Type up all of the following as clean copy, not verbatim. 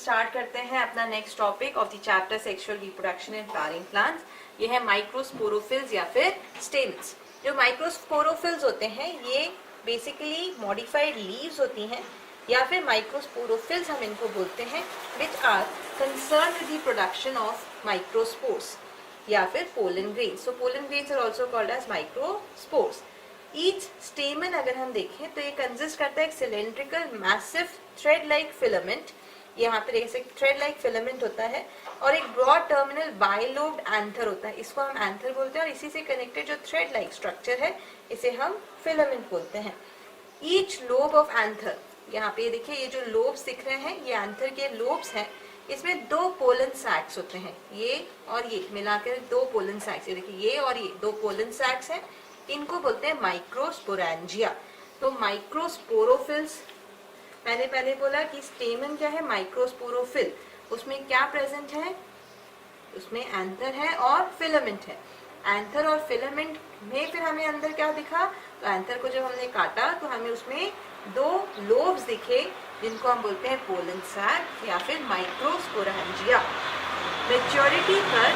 Start करते हैं अपना next topic of the chapter sexual reproduction in flowering plants. ये है माइक्रोस्पोरोफिल्स या फिर स्टेमन्स। जो माइक्रोस्पोरोफिल्स होते हैं ये बेसिकली मॉडिफाइड लीव्स होती हैं या फिर माइक्रोस्पोरोफिल्स हम इनको बोलते हैं, which are concern with the production of microspores या फिर pollen grains. So pollen grains are also called as microspores. Each stamen अगर हम देखें तो ये कंसिस्ट करता है एक cylindrical massive thread like filament. यहाँ पर एक थ्रेड लाइक फिलामेंट होता है और एक ब्रॉड टर्मिनल बाइलोब्ड एंथर होता है, इसको हम एंथर बोलते हैं। और इसी से कनेक्टेड जो थ्रेड लाइक स्ट्रक्चर है इसे हम फिलामेंट बोलते हैं। ईच लोब ऑफ एंथर, यहाँ पे देखिए ये जो लोब्स दिख रहे हैं ये एंथर के लोब्स हैं। इसमें दो पोलन सैक्स होते हैं, ये और ये मिलाकर दो पोलन सैक्स। ये देखिए ये और ये दो पोलन सैक्स हैं, इनको बोलते हैं माइक्रोस्पोरेंजिया। तो माइक्रोस्पोरोफिल्स, मैंने पहले बोला कि स्टेमन क्या है, माइक्रोस्पोरोफिल। उसमें क्या प्रेजेंट है, उसमें एंथर है और फिलामेंट है। एंथर और फिलामेंट में फिर हमें अंदर क्या दिखा, तो एंथर को जब हमने काटा तो हमें उसमें दो लोब्स दिखे जिनको हम बोलते हैं पोलन सैक या फिर माइक्रोस्पोरेंजिया। मैच्योरिटी पर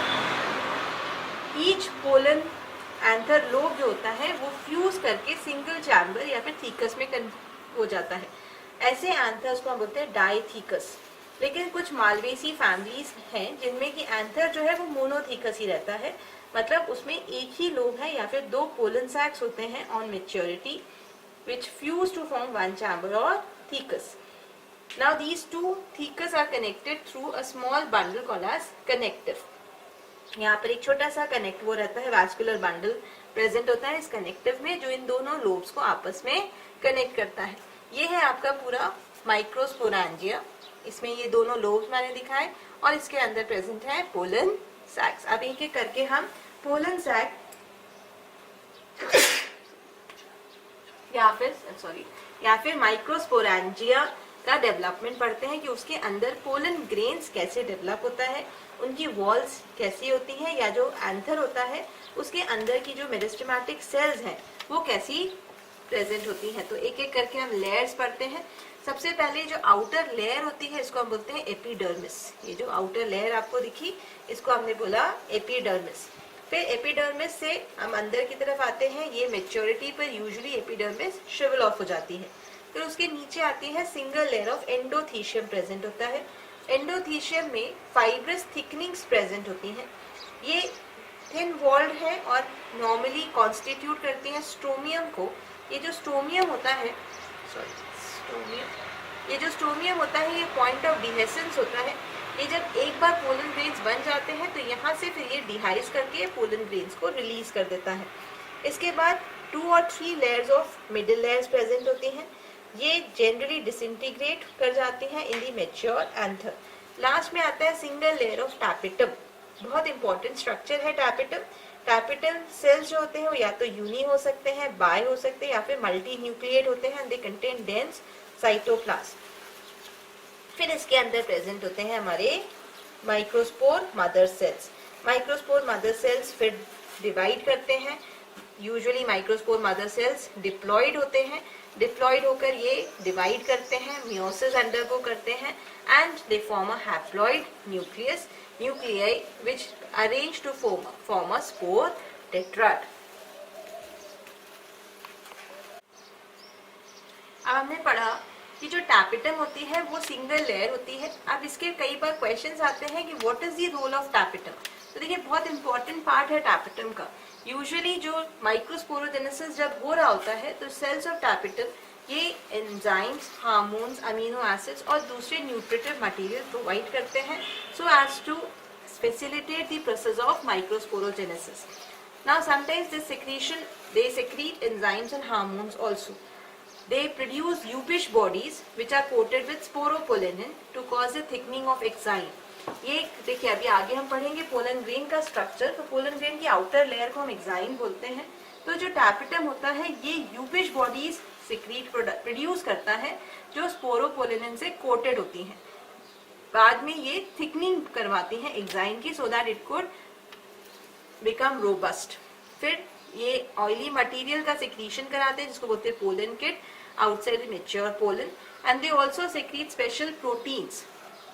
ईच पोलन एंथर लोब जो होता है वो फ्यूज करके सिंगल चैम्बर या फिर थीकस में हो जाता है। ऐसे एंथर्स को हम बोलते हैं डाइथीकस। लेकिन कुछ मालवेसी फैमिलीज हैं जिनमें कि एंथर जो है वो मोनोथीकस ही रहता है, मतलब उसमें एक ही लोब है या फिर दो पोलन सैक्स होते हैं on maturity which fuse to form one chamber or thecus. Now these two thecus are connected through a small bundle called as connective. यहाँ पर एक छोटा सा कनेक्ट वो रहता है, वास्कुलर बंडल प्रेजेंट होता है इस कनेक्टिव में, जो इन दोनों लोब्स को आपस में कनेक्ट करता है। ये है आपका पूरा माइक्रोस्पोरेंजिया। इसमें ये दोनों लोब्स मैंने दिखाए और इसके अंदर प्रेजेंट है पोलन सैक्स। अब एक एक करके हम पोलन सैक या फिर माइक्रोस्पोरेंजिया का डेवलपमेंट पढ़ते हैं कि उसके अंदर पोलन ग्रेन्स कैसे डेवलप होता है, उनकी वॉल्स कैसी होती हैं, या जो एंथर होता है उसके अंदर की जो मेरिस्टेमेटिक सेल्स हैं वो कैसी प्रेजेंट होती हैं। तो एक एक करके हम लेयर्स पढ़ते हैं। सबसे पहले जो आउटर लेयर होती है इसको हम बोलते हैं एपिडर्मिस। ये जो आउटर लेयर आपको दिखी इसको हमने बोला एपिडर्मिस। फिर एपिडर्मिस से हम अंदर की तरफ आते हैं। ये मैच्योरिटी पर यूजुअली एपिडर्मिस श्रिवल ऑफ हो जाती है। फिर उसके नीचे आती है single layer of endothecium present होता है। एंडोथीशियम में फाइब्रस थिकनिंग्स प्रेजेंट होती हैं। ये थिन वॉल्ड है और नॉर्मली कॉन्स्टिट्यूट करती हैं स्ट्रोमियम को। ये जो स्ट्रोमियम होता है, ये जो स्ट्रोमियम होता है ये पॉइंट ऑफ डिहेसेंस होता है। ये जब एक बार पोलन ग्रेन्स बन जाते हैं तो यहाँ से फिर ये डिहाइस करके पोलन ग्रेन्स को रिलीज कर देता है। इसके बाद 2 और 3 layers of middle layers present होती हैं। ये जनरली डिसइंटीग्रेट कर जाती हैं इन दी मैच्योर एंथर। लास्ट में आता है सिंगल लेयर ऑफ टैपिटम। बहुत इंपॉर्टेंट स्ट्रक्चर है टैपिटम। टैपिटल सेल्स जो होते हैं वो या तो यूनी हो सकते हैं, बाय हो सकते हैं या फिर मल्टी न्यूक्लिएट होते हैं। They contain dense cytoplasm. फिर इसके अंदर प्रेजेंट होते हैं हमारे microspore mother cells. Microspore mother cells फिर डिवाइड करते हैं। Usually microspore mother cells diploid होते हैं। डिप्लॉयड होकर ये डिवाइड करते हैं, मियोसिस अंडरगो करते हैं and they form a haploid nucleus, nuclei which arrange to form a spore tetrad. अब हमने पढ़ा कि जो टैपिटम होती है वो सिंगल लेयर होती है। अब इसके कई बार क्वेश्चंस आते हैं कि what is the role of tapetum. तो देखिए बहुत इंपॉर्टेंट पार्ट है टैपिटम का। यूजुअली जो माइक्रोस्पोरोजेनेसिस जब हो रहा होता है तो सेल्स ऑफ टैपिटम ये एंजाइम्स, हार्मोन्स, अमीनो एसिड्स और दूसरे न्यूट्रिटिव मटेरियल प्रोवाइड करते हैं so as to facilitate the process of microsporogenesis. Now sometimes this secretion, they secrete enzymes and hormones also. They produce Lubbock bodies which are coated with sporopollenin to cause the thickening of exine. ये देखिए अभी आगे हम पढ़ेंगे pollen grain का structure. तो pollen grain की outer layer को हम एक्साइन बोलते हैं। तो जो टैपिटम होता है ये यूबिश बॉडीज सिक्रीट प्रोड्यूस करता है जो स्पोरोपोलेनिन से कोटेड होती हैं। बाद में ये थिकनिंग करवाती हैं एक्साइन की so that it could become robust. फिर ये ऑयली मटेरियल का सिक्रीशन कराते हैं जिसको बोलते हैं pollen kit outside the mature pollen and they also secrete special proteins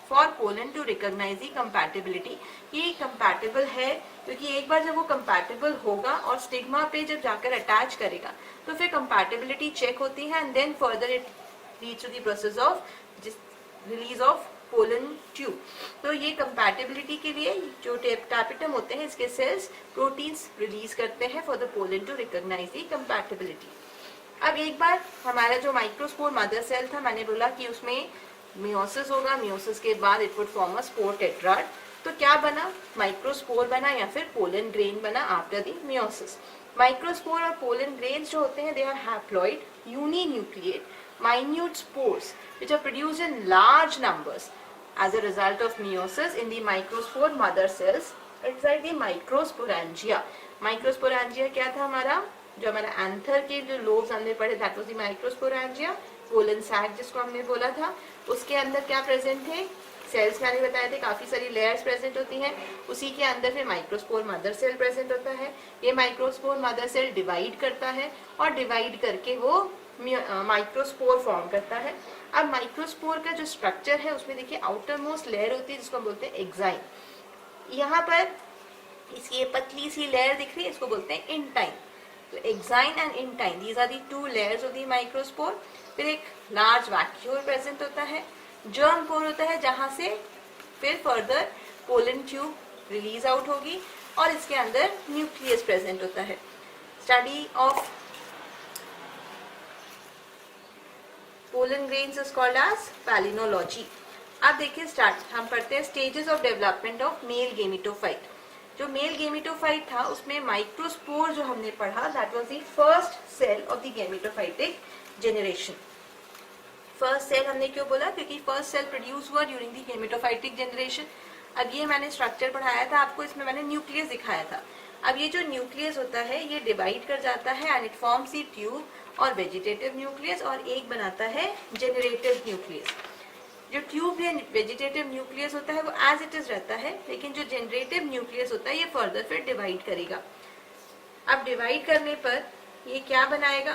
for pollen to recognise the compatibility, ये कंपैटिबल है क्योंकि एक बार जब वो कंपैटिबल होगा और स्टिग्मा पे जब जाकर अटैच करेगा तो फिर कंपैटिबिलिटी चेक होती है and then further it leads to the process of release of pollen tube. तो ये कंपैटिबिलिटी के लिए जो टैपिटम होते हैं इसके सेल्स प्रोटीन्स रिलीज करते हैं for the pollen to recognise the compatibility. अब एक बार हमारा जो माइक्रोस्पोर मदर सेल था, मैंने बोला कि उसमें मियोसिस होगा, मियोसिस के बाद it would form a spore tetrad. तो क्या बना, माइक्रोस्पोर बना या फिर पोलन ग्रेन बना आफ्टर द मियोसिस। माइक्रोस्पोर और पोलन ग्रेन्स जो होते हैं they are haploid uninucleate minute spores which are produced in large numbers as a result of meiosis in the microspore mother cells inside the microsporangia। microsporangia क्या था हमारा, जो हमारा anther के जो लोब्स हमने पढ़े that was the microsporangia. Pollen sac जिसको हमने बोला था, उसके अंदर क्या प्रेजेंट थे, सेल्स मैंने बताए थे, काफी सारी लेयर्स प्रेजेंट होती हैं। उसी के अंदर फिर माइक्रोस्पोर मदर सेल प्रेजेंट होता है। ये माइक्रोस्पोर मदर सेल डिवाइड करता है और डिवाइड करके वो माइक्रोस्पोर फॉर्म करता है। अब माइक्रोस्पोर का जो स्ट्रक्चर है उसमें देखिए आउटर मोस्ट लेयर होती है जिसको हम बोलते हैं एक्साइन। यहाँ पर इसकी पतली सी लेयर दिख रही है, इसको बोलते हैं इंटाइन। तो exine and intine these are the two layers of the microspore. फिर एक लार्ज वैक्यूल प्रेजेंट होता है, जर्म पोर होता है जहां से फिर further pollen tube release out होगी और इसके अंदर न्यूक्लियस प्रेजेंट होता है। Study of pollen grains is called as palynology. अब देखिए स्टार्ट हम पढ़ते हैं stages of development of male gametophyte. जो मेल गेमिटोफाइट था उसमें माइक्रोस्पोर जो हमने पढ़ा that was the first cell of the gametophytic generation. First cell हमने क्यों बोला, क्योंकि फर्स्ट सेल प्रोड्यूस हुआ ड्यूरिंग द गेमिटोफाइटिक जनरेशन। अब ये मैंने स्ट्रक्चर पढ़ाया था आपको, इसमें मैंने न्यूक्लियस दिखाया था। अब ये जो न्यूक्लियस होता है ये डिवाइड कर जाता है and it forms the tube और वेजिटेटिव न्यूक्लियस, और एक बनाता है जेनरेटिव न्यूक्लियस। जो ट्यूब या वेजिटेटिव न्यूक्लियस होता है वो एज इट इज रहता है, लेकिन जो जेनरेटिव न्यूक्लियस होता है ये फर्दर फिर डिवाइड करेगा। अब डिवाइड करने पर ये क्या बनाएगा,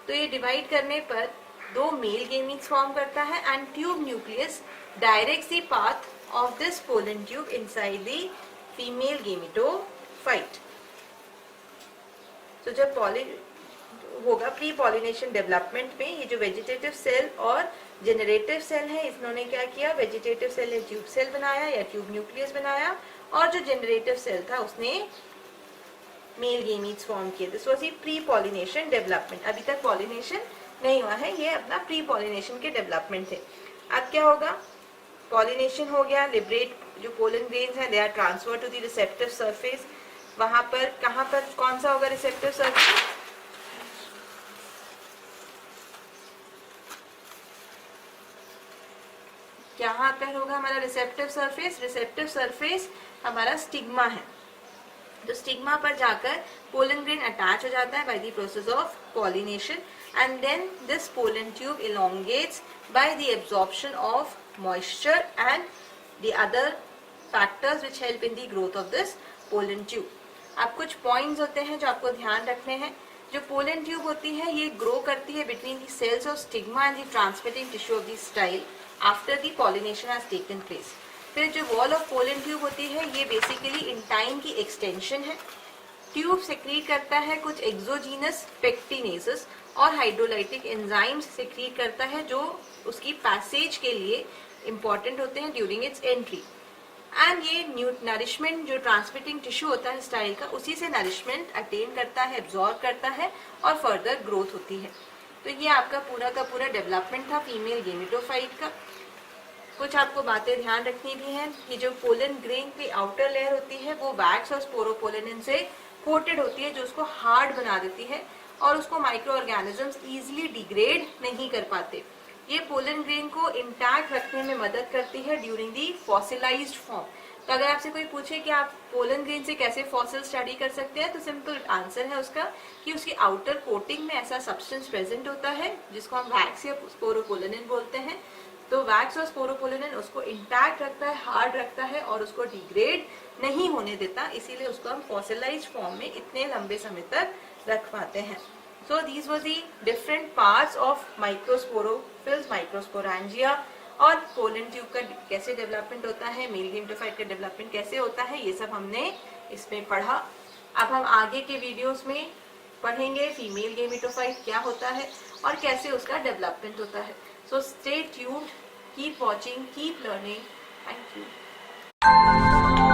तो ये डिवाइड करने पर दो मेल गेमीट्स फॉर्म करता है and tube nucleus directs the path of this pollen tube inside the female gametophyte. तो जब होगा प्री पॉलिनेशन डेवलपमेंट में ये जो वेजिटेटिव सेल और जेनरेटिव सेल है, इन्होंने क्या किया, वेजिटेटिव सेल ने ट्यूब सेल बनाया या ट्यूब न्यूक्लियस बनाया और जो जेनरेटिव सेल था उसने मेल गेमीट्स फॉर्म किए। This was pre pollination development. अभी तक पॉलिनेशन नहीं हुआ है, ये अपना प्री पॉलिनेशन के डेवलपमेंट थे। अब क्या होगा, पॉलिनेशन हो गया, लिबरेट जो पोलन ग्रेन्स हैं they are transfer to the receptive surface. वहां पर कहां पर कौन सा होगा रिसेप्टिव सरफेस, यहाँ पर होगा हमारा रिसेप्टिव सरफेस। रिसेप्टिव सरफेस हमारा स्टिग्मा है, तो स्टिग्मा पर जाकर पोलन ग्रेन अटैच हो जाता है by the process of pollination and then this pollen tube elongates by the absorption of moisture and the other factors which help in the growth of this pollen tube. अब कुछ points होते हैं जो आपको ध्यान रखने हैं। जो पोलन ट्यूब होती है ये ग्रो करती है between the cells of stigma and the transmitting tissue of the style after the pollination has taken place. फिर जो वॉल ऑफ पोलन ट्यूब होती है ये बेसिकली इंटाइन की एक्सटेंशन है। ट्यूब सेक्रीट करता है कुछ एक्सोजीनस पेक्टिनेसेस और हाइड्रोलाइटिक एंजाइम्स सेक्रीट करता है जो उसकी पैसेज के लिए इंपॉर्टेंट होते हैं ड्यूरिंग इट्स एंट्री। एंड ये नरिशमेंट जो ट्रांसमिटिंग टिश्यू होता है स्टाइल का उसी से नरिशमेंट अटेन करता है, एब्जॉर्ब करता है और फर्दर ग्रोथ होती है। तो ये आपका पूरा का पूरा डेवलपमेंट था फीमेल गेमिटोफाइट का। कुछ आपको बातें ध्यान रखनी भी हैं कि जो पोलन ग्रेन की आउटर लेयर होती है वो वैक्स और स्पोरोपोलेनिन से कोटेड होती है जो उसको हार्ड बना देती है और उसको माइक्रो ऑर्गेनिजम्स इजिली डिग्रेड नहीं कर पाते। ये पोलन ग्रेन को इंटैक्ट रखने में मदद करती है ड्यूरिंग दी फॉसिलाइज्ड फॉर्म। तो अगर आपसे कोई पूछे कि आप पोलन ग्रेन से कैसे फॉसिल स्टडी कर सकते हैं तो सिंपल आंसर है उसका कि उसकी आउटर कोटिंग में ऐसा सब्सटेंस प्रेजेंट होता है जिसको हम वैक्स या स्पोरोपोलेनिन बोलते हैं। तो वैक्स और स्पोरोपोलेनिन उसको इंटैक्ट रखता है, हार्ड रखता है और उसको डिग्रेड नहीं होने देता, इसीलिए उसको हम फॉसिलाइज्ड फॉर्म में इतने लंबे समय तक रख पाते हैं। So these were the different parts of microsporophylls, microsporangia. और पोलन ट्यूब का कैसे डेवलपमेंट होता है, मेल गेमेटोफाइट का डेवलपमेंट कैसे होता है, ये सब हमने इसमें पढ़ा। अब हम आगे के वीडियोस में पढ़ेंगे फीमेल गेमेटोफाइट क्या होता है और कैसे उसका डेवलपमेंट होता है। So stay tuned, keep watching, keep learning. Thank you.